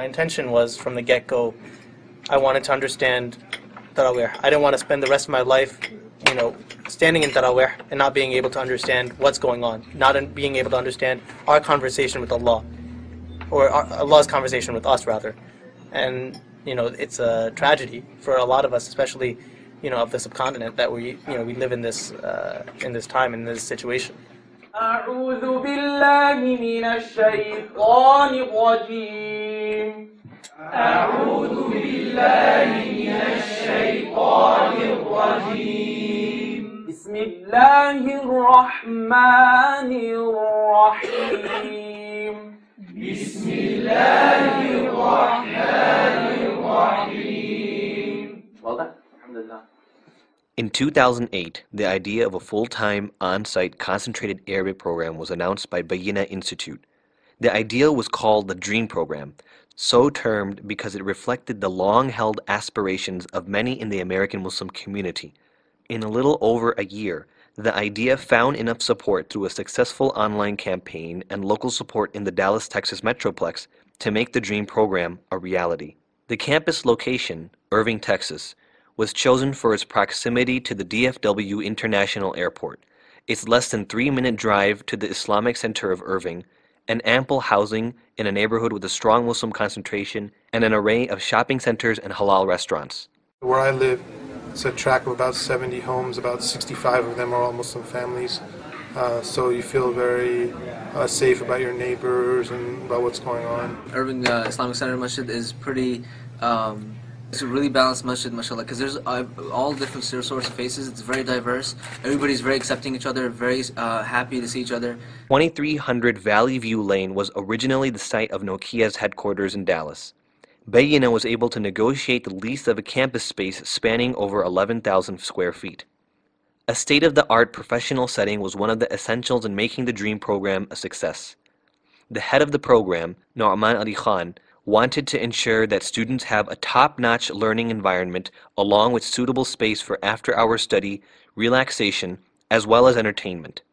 intention was from the get-go, I wanted to understand Tarawih. I didn't want to spend the rest of my life, standing in Tarawih and not being able to understand what's going on, not being able to understand our conversation with Allah, or Allah's conversation with us, rather. And, it's a tragedy for a lot of us, especially, of the subcontinent, that we live in this time, in this situation. أعوذ بالله من الشيطان الرجيم أعوذ بالله من الشيطان الرجيم بسم الله الرحمن الرحيم بسم الله الرحمن الرحيم. Well done. Alhamdulillah. In 2008, the idea of a full-time, on-site, concentrated Arabic program was announced by Bayyinah Institute. The idea was called the Dream Program, so termed because it reflected the long-held aspirations of many in the American Muslim community. In a little over a year, the idea found enough support through a successful online campaign and local support in the Dallas, Texas Metroplex to make the Dream Program a reality. The campus location, Irving, Texas, was chosen for its proximity to the DFW International Airport, its less than 3-minute drive to the Islamic Center of Irving, and ample housing in a neighborhood with a strong Muslim concentration and an array of shopping centers and halal restaurants. Where I live, it's a tract of about 70 homes, about 65 of them are all Muslim families. So you feel very safe about your neighbors and about what's going on. Irving Islamic Center Masjid is pretty... It's a really balanced masjid, mashallah, because there's all different sorts of faces. It's very diverse. Everybody's very accepting each other, very happy to see each other. 2300 Valley View Lane was originally the site of Nokia's headquarters in Dallas. Bayyinah was able to negotiate the lease of a campus space spanning over 11,000 square feet. A state-of-the-art professional setting was one of the essentials in making the Dream Program a success. The head of the program, Nouman, wanted to ensure that students have a top-notch learning environment along with suitable space for after-hour study, relaxation, as well as entertainment.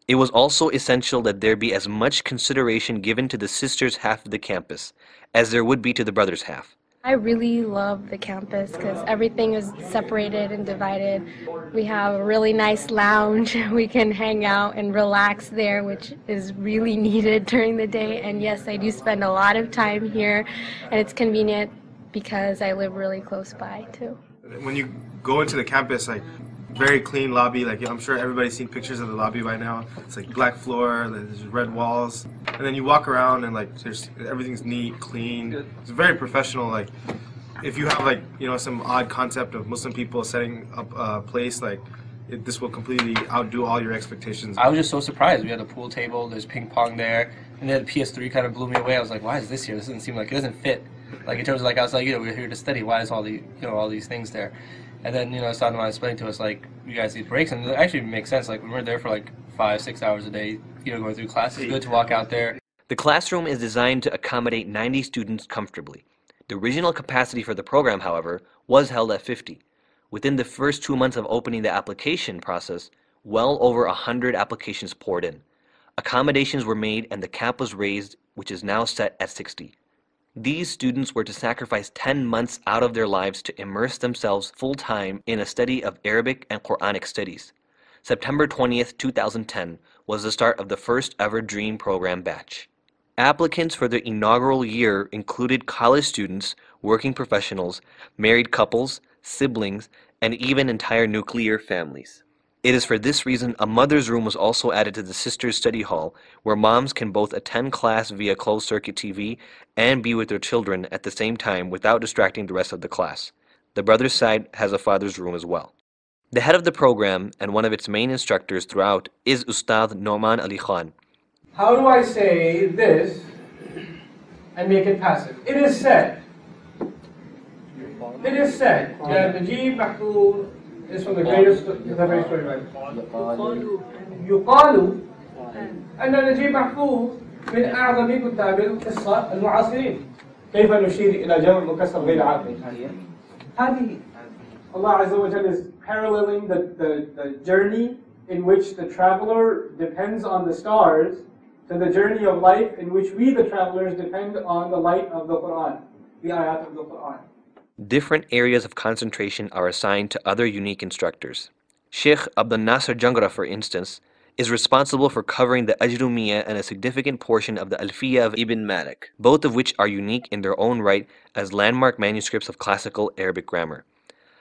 It was also essential that there be as much consideration given to the sisters' half of the campus as there would be to the brothers' half. I really love the campus because everything is separated and divided. We have a really nice lounge. We can hang out and relax there, which is really needed during the day. And yes, I do spend a lot of time here, and it's convenient because I live really close by too. When you go into the campus, very clean lobby, I'm sure everybody's seen pictures of the lobby by now. It's black floor, there's red walls, and then you walk around and everything's neat, clean. It's very professional. If you have some odd concept of Muslim people setting up a place, this will completely outdo all your expectations. I was just so surprised. We had a pool table, there's ping pong there, and then the PS3 kind of blew me away. I was like, why is this here? This doesn't seem like it doesn't fit. In terms of I was like, we're here to study. Why is all these things there? And then, Nouman explained to us, you guys need breaks, and it actually makes sense. We were there for 5-6 hours a day, going through class. It's good to walk out there. The classroom is designed to accommodate 90 students comfortably. The original capacity for the program, however, was held at 50. Within the first 2 months of opening the application process, well over 100 applications poured in. Accommodations were made and the cap was raised, which is now set at 60. These students were to sacrifice 10 months out of their lives to immerse themselves full-time in a study of Arabic and Quranic studies. September 20th, 2010 was the start of the first ever Dream Program batch. Applicants for the inaugural year included college students, working professionals, married couples, siblings, and even entire nuclear families. It is for this reason a mother's room was also added to the sisters' study hall, where moms can both attend class via closed-circuit TV and be with their children at the same time without distracting the rest of the class. The brothers' side has a father's room as well. The head of the program and one of its main instructors throughout is Ustad Nouman Ali Khan. How do I say this and make it passive? It is said. It is said. Najib Mahfouz is from the greatest contemporary story writer. يقال أن نجيب محفوظ من أعظم كتاب القصة المعاصرين. كيف نشير إلى جمع مكسر غير عاقل؟ هذه Allah Azza wa Jalla is paralleling the journey in which the traveler depends on the stars to the journey of life in which we, the travelers, depend on the light of the Quran, the ayat of the Quran. Different areas of concentration are assigned to other unique instructors. Sheikh Abdul Nasser Jangra, for instance, is responsible for covering the Ajrumiyya and a significant portion of the Alfiyya of Ibn Malik, both of which are unique in their own right as landmark manuscripts of classical Arabic grammar.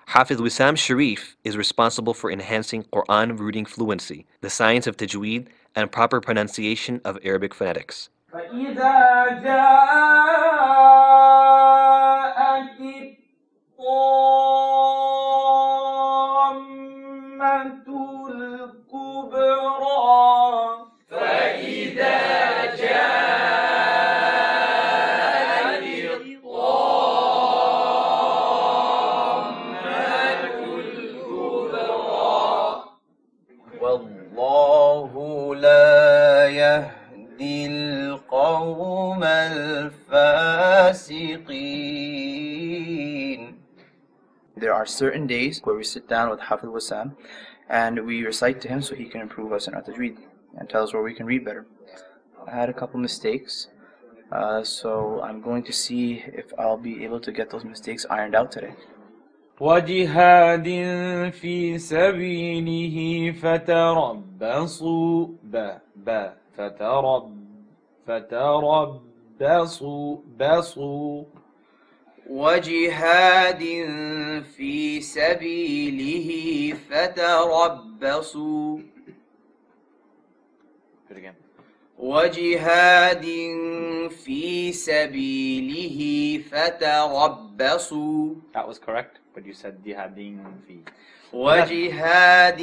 Hafiz Wissam Sharif is responsible for enhancing Quran reading fluency, the science of tajweed, and proper pronunciation of Arabic phonetics. فإذا جاءت الطامة الكبرى فإذا جاءت الطامة الكبرى والله لا يهدي القوم الفاسقين. There are certain days where we sit down with Hafiz Wassam and we recite to him so he can improve us in our tajweed and tell us where we can read better. I had a couple mistakes, so I'm going to see if I'll be able to get those mistakes ironed out today. وجهاد في سبيله فتربصوا فتربصوا وجهاد في سبيله فتربصوا وجهاد في سبيله فتربصوا. That was correct, but you said jihadin fi. وجهاد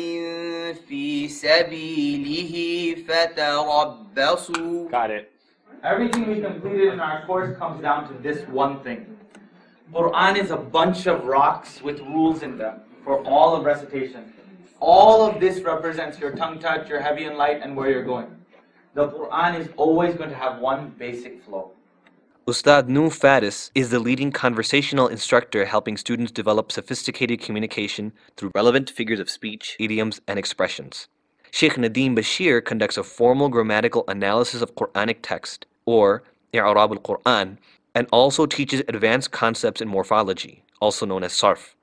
في سبيله فتربصوا. Got it. Everything we completed in our course comes down to this one thing. Quran is a bunch of rocks with rules in them for all of recitation. All of this represents your tongue touch, your heavy and light, and where you're going. The Quran is always going to have one basic flow. Ustad Nu Faris is the leading conversational instructor helping students develop sophisticated communication through relevant figures of speech, idioms, and expressions. Sheikh Nadeem Bashir conducts a formal grammatical analysis of Quranic text, or I'rab al-Quran, and also teaches advanced concepts in morphology, also known as sarf.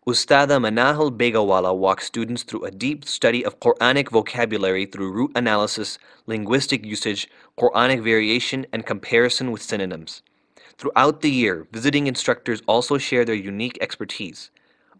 Ustada Manahal Begawala walks students through a deep study of Quranic vocabulary through root analysis, linguistic usage, Quranic variation, and comparison with synonyms. Throughout the year, visiting instructors also share their unique expertise.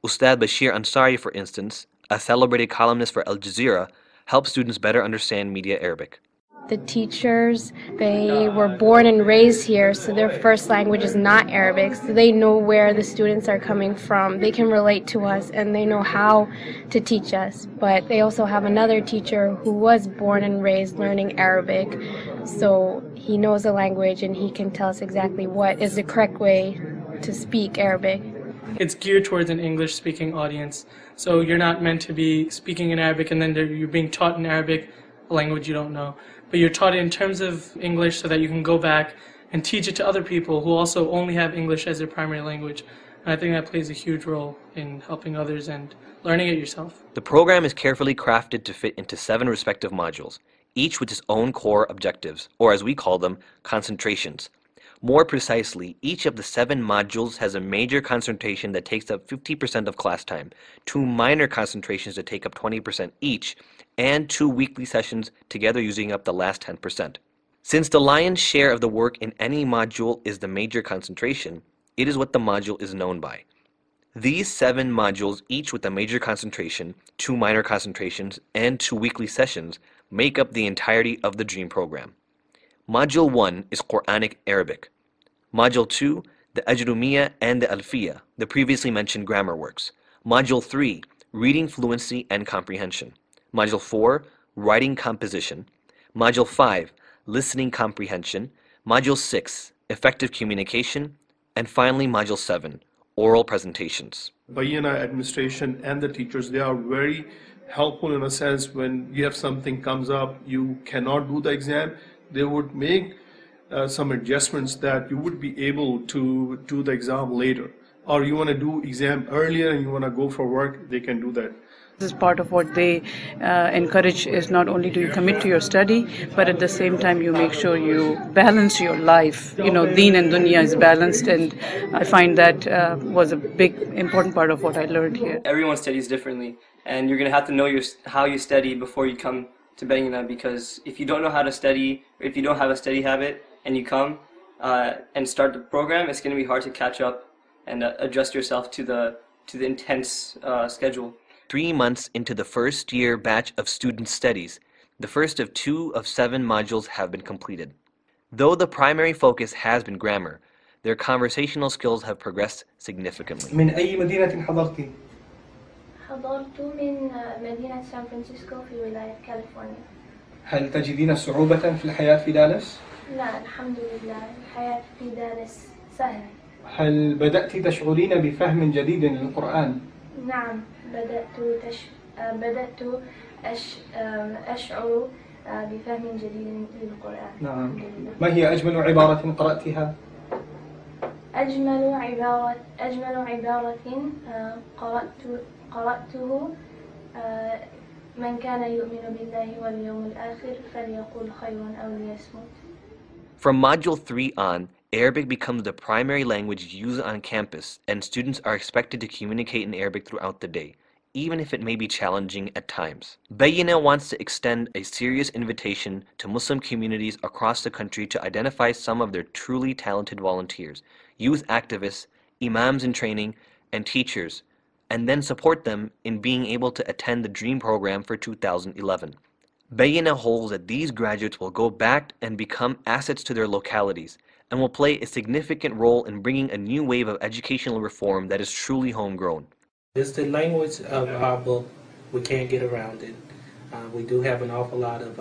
Ustad Bashir Ansari, for instance, a celebrated columnist for Al Jazeera, helps students better understand media Arabic. The teachers, they were born and raised here, so their first language is not Arabic, so they know where the students are coming from. They can relate to us and they know how to teach us. But they also have another teacher who was born and raised learning Arabic, so he knows the language and he can tell us exactly what is the correct way to speak Arabic. It's geared towards an English-speaking audience, so you're not meant to be speaking in Arabic and then you're being taught in Arabic, a language you don't know. But you're taught it in terms of English so that you can go back and teach it to other people who also only have English as their primary language. And I think that plays a huge role in helping others and learning it yourself. The program is carefully crafted to fit into 7 respective modules, each with its own core objectives, or as we call them, concentrations. More precisely, each of the 7 modules has a major concentration that takes up 50% of class time, 2 minor concentrations that take up 20% each, and 2 weekly sessions together using up the last 10%. Since the lion's share of the work in any module is the major concentration, it is what the module is known by. These 7 modules, each with a major concentration, 2 minor concentrations, and 2 weekly sessions, make up the entirety of the DREAM program. Module 1 is Quranic Arabic. Module 2, the Ajrumiyya and the Alfiyya, the previously mentioned grammar works. Module 3, Reading Fluency and Comprehension. Module 4, Writing Composition. Module 5, Listening Comprehension. Module 6, Effective Communication. And finally, Module 7, Oral Presentations. Bayyinah administration and the teachers, they are very helpful in a sense. When you have something comes up, you cannot do the exam, they would make some adjustments that you would be able to do the exam later. or you want to do exam earlier and you want to go for work, they can do that. This is part of what they encourage, is not only do you commit to your study, but at the same time you make sure you balance your life. You know, deen and dunya is balanced, and I find that was a big, important part of what I learned here. Everyone studies differently, and you're going to have to know how you study before you come to Bayyinah, because if you don't know how to study, or if you don't have a study habit, and you come and start the program, it's going to be hard to catch up and adjust yourself to the intense schedule. 3 months into the first year batch of student studies, the first of 2 of 7 modules have been completed. Though the primary focus has been grammar, their conversational skills have progressed significantly. من أي مدينة حضرتِ؟ حضرت من مدينة سان فرانسيسكو في ولاية كاليفورنيا. هل تجدين صعوبة في الحياة في دالاس؟ لا، الحمد لله الحياة في دالاس سهلة. هل بدأت تشعرين بفهم جديد للقرآن؟ نعم، بدأت أشعر بفهم جديد للقرآن. نعم. ما هي أجمل عبارة قرأتها؟ أجمل عبارة قرأته من كان يؤمن بالله واليوم الآخر فليقول خيرا أو ليصمت. From Module 3 on, Arabic becomes the primary language used on campus, and students are expected to communicate in Arabic throughout the day, even if it may be challenging at times. Bayyinah wants to extend a serious invitation to Muslim communities across the country to identify some of their truly talented volunteers, youth activists, imams in training, and teachers, and then support them in being able to attend the DREAM program for 2011. Bayyinah holds that these graduates will go back and become assets to their localities, and will play a significant role in bringing a new wave of educational reform that is truly homegrown. It's the language of our book. We can't get around it. We do have an awful lot of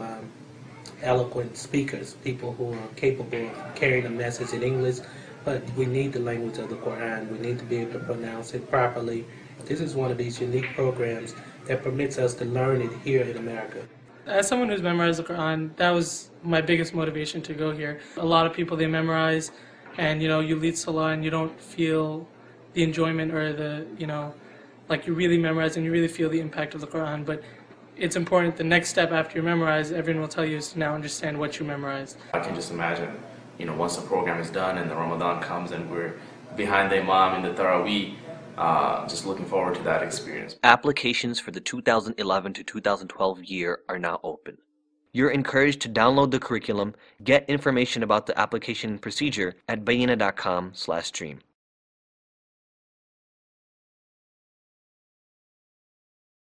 eloquent speakers, people who are capable of carrying a message in English, but we need the language of the Quran. We need to be able to pronounce it properly. This is one of these unique programs that permits us to learn it here in America. As someone who's memorized the Quran, that was my biggest motivation to go here. A lot of people, they memorize, and you lead Salah and you don't feel the enjoyment or the, like you really memorize and you really feel the impact of the Quran. But it's important, the next step after you memorize, everyone will tell you, is to now understand what you memorized. I can just imagine, once the program is done and the Ramadan comes and we're behind the Imam in the Taraweeh, just looking forward to that experience. Applications for the 2011 to 2012 year are now open. You're encouraged to download the curriculum, get information about the application procedure at bayyinah.com/stream.